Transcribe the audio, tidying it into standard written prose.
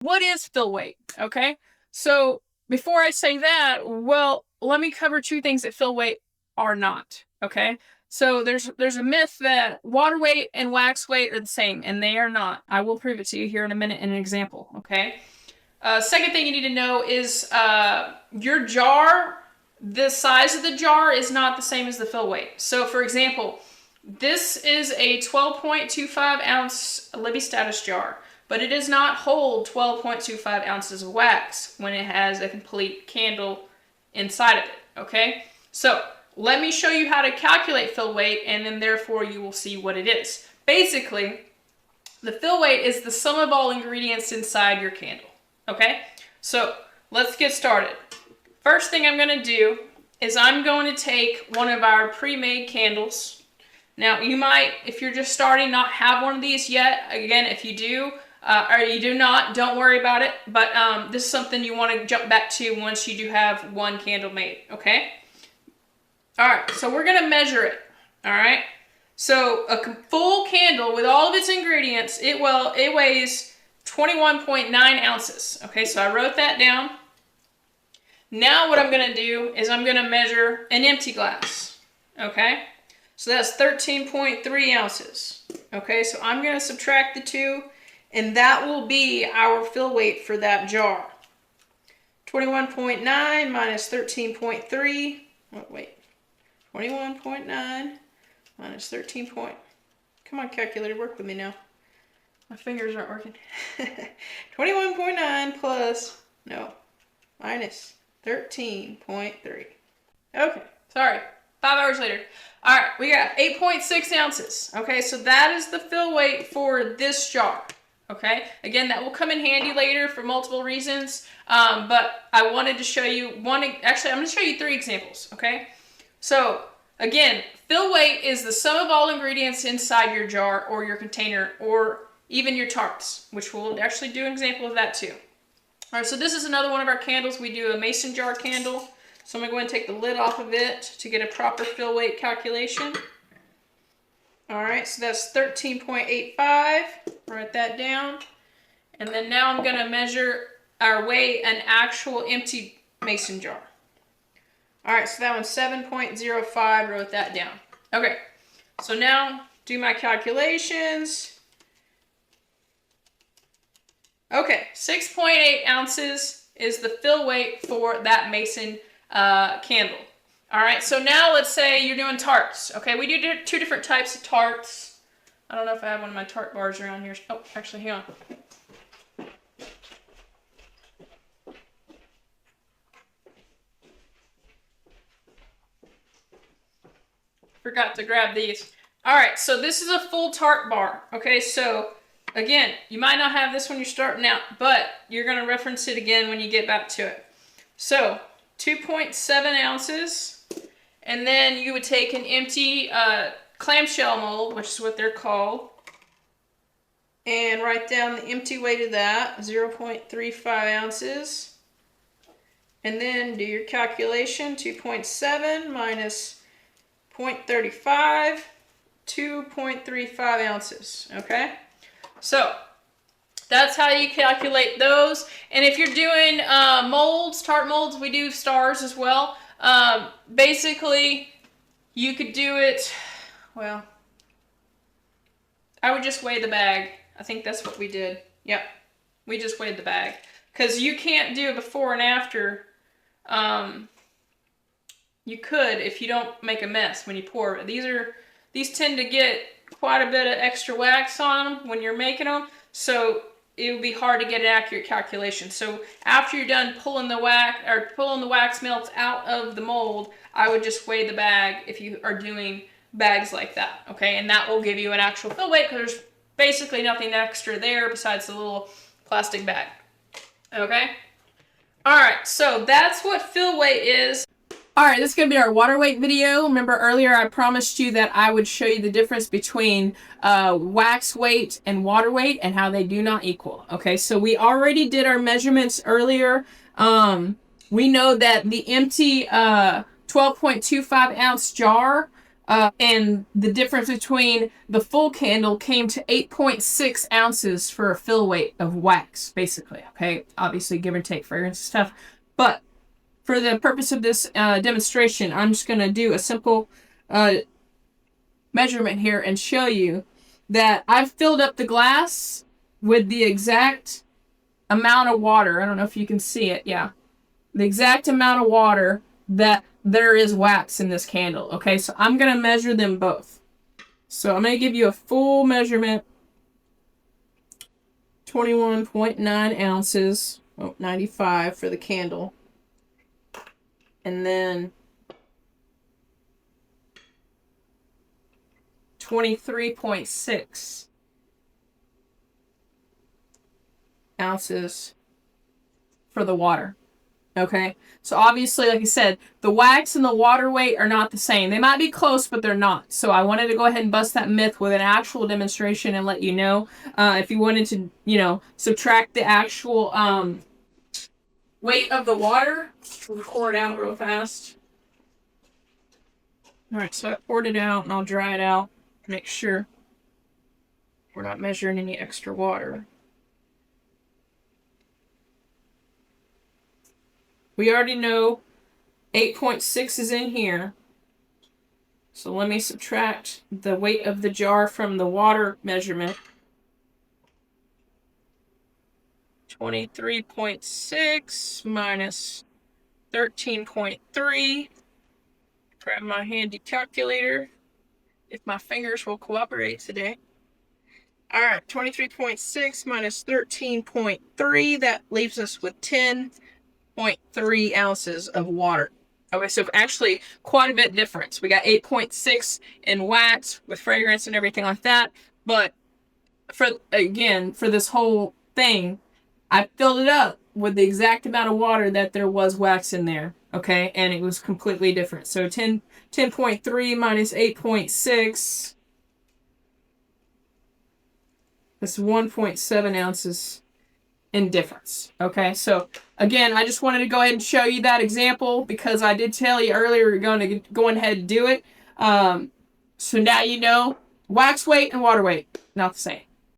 what is fill weight? Okay, so before I say that, well, let me cover two things that fill weight are not. Okay, so there's a myth that water weight and wax weight are the same, and they are not. I will prove it to you here in a minute in an example. Okay. Second thing you need to know is your jar. The size of the jar is not the same as the fill weight. So, for example, this is a 12.25 ounce Libby Status jar, but it does not hold 12.25 ounces of wax when it has a complete candle inside of it, okay? So, let me show you how to calculate fill weight, and then therefore you will see what it is. Basically, the fill weight is the sum of all ingredients inside your candle, okay? So, let's get started. First thing I'm going to do is I'm going to take one of our pre-made candles. Now, you might, if you're just starting, not have one of these yet. Again, if you do, or you do not, don't worry about it. But this is something you want to jump back to once you do have one candle made, okay? All right, so we're going to measure it, all right? So a full candle with all of its ingredients, it weighs 21.9 ounces. Okay, so I wrote that down. Now what I'm going to do is I'm going to measure an empty glass, okay? So that's 13.3 ounces, okay? So I'm going to subtract the two, and that will be our fill weight for that jar. 21.9 minus 13.3, oh, wait, 21.9 minus 13 point, come on calculator, work with me now. My fingers aren't working. 21.9 plus, no, minus 13.3. Okay, sorry. 5 hours later. All right, we got 8.6 ounces. Okay, so that is the fill weight for this jar. Okay, again, that will come in handy later for multiple reasons. But I wanted to show you one. Actually, I'm going to show you 3 examples. Okay, so again, fill weight is the sum of all ingredients inside your jar or your container or even your tarts, which we'll actually do an example of that too. All right, so this is another one of our candles. We do a mason jar candle. So I'm going to go ahead and take the lid off of it to get a proper fill weight calculation. All right, so that's 13.85. Write that down. And then now I'm going to measure or weigh an actual empty mason jar. All right, so that one's 7.05. Wrote that down. Okay, so now do my calculations. Okay, 6.8 ounces is the fill weight for that mason candle. All right, so now let's say you're doing tarts. Okay, we do 2 different types of tarts. I don't know if I have one of my tart bars around here. Oh, actually, hang on. Forgot to grab these. All right, so this is a full tart bar. Okay, so again, you might not have this when you're starting out, but you're going to reference it again when you get back to it. So 2.7 ounces, and then you would take an empty clamshell mold, which is what they're called, and write down the empty weight of that, 0.35 ounces, and then do your calculation, 2.7 minus 0.35, 2.35 ounces, okay? So that's how you calculate those. And if you're doing molds, tart molds, we do stars as well. Basically, you could do it, well, I would just weigh the bag. I think that's what we did. Yep, we just weighed the bag. Because you can't do a before and after. You could if you don't make a mess when you pour. These tend to get quite a bit of extra wax on them when you're making them. So it would be hard to get an accurate calculation. So after you're done pulling the wax melts out of the mold, I would just weigh the bag if you are doing bags like that, okay? And that will give you an actual fill weight because there's basically nothing extra there besides the little plastic bag, okay? All right, so that's what fill weight is. All right, this is going to be our water weight video. Remember earlier I promised you that I would show you the difference between wax weight and water weight and how they do not equal. Okay, so we already did our measurements earlier. We know that the empty 12.25 ounce jar And the difference between the full candle came to 8.6 ounces for a fill weight of wax, basically. Okay, obviously give or take fragrance and stuff. But for the purpose of this demonstration, I'm just going to do a simple measurement here and show you that I've filled up the glass with the exact amount of water. I don't know if you can see it. Yeah. The exact amount of water that there is wax in this candle. Okay, so I'm going to measure them both. So I'm going to give you a full measurement. 21.9 ounces. Oh, 95 for the candle. And then 23.6 ounces for the water. Okay, so obviously, like I said, the wax and the water weight are not the same. They might be close, but they're not. So I wanted to go ahead and bust that myth with an actual demonstration and let you know. If you wanted to, subtract the actual weight of the water, we'll pour it out real fast. All right, so I poured it out, and I'll dry it out. Make sure we're not measuring any extra water. We already know 8.6 is in here. So let me subtract the weight of the jar from the water measurement. 23.6 minus 13.3. Grab my handy calculator, if my fingers will cooperate today. All right, 23.6 minus 13.3, that leaves us with 10.3 ounces of water. Okay, so actually quite a bit difference. We got 8.6 in wax with fragrance and everything like that. But for this whole thing, I filled it up with the exact amount of water that there was wax in there. Okay, and it was completely different. So 10.3 minus 8.6. That's 1.7 ounces in difference. Okay, so again, I just wanted to go ahead and show you that example because I did tell you earlier we're going to go ahead and do it. So now you know wax weight and water weight, not the same.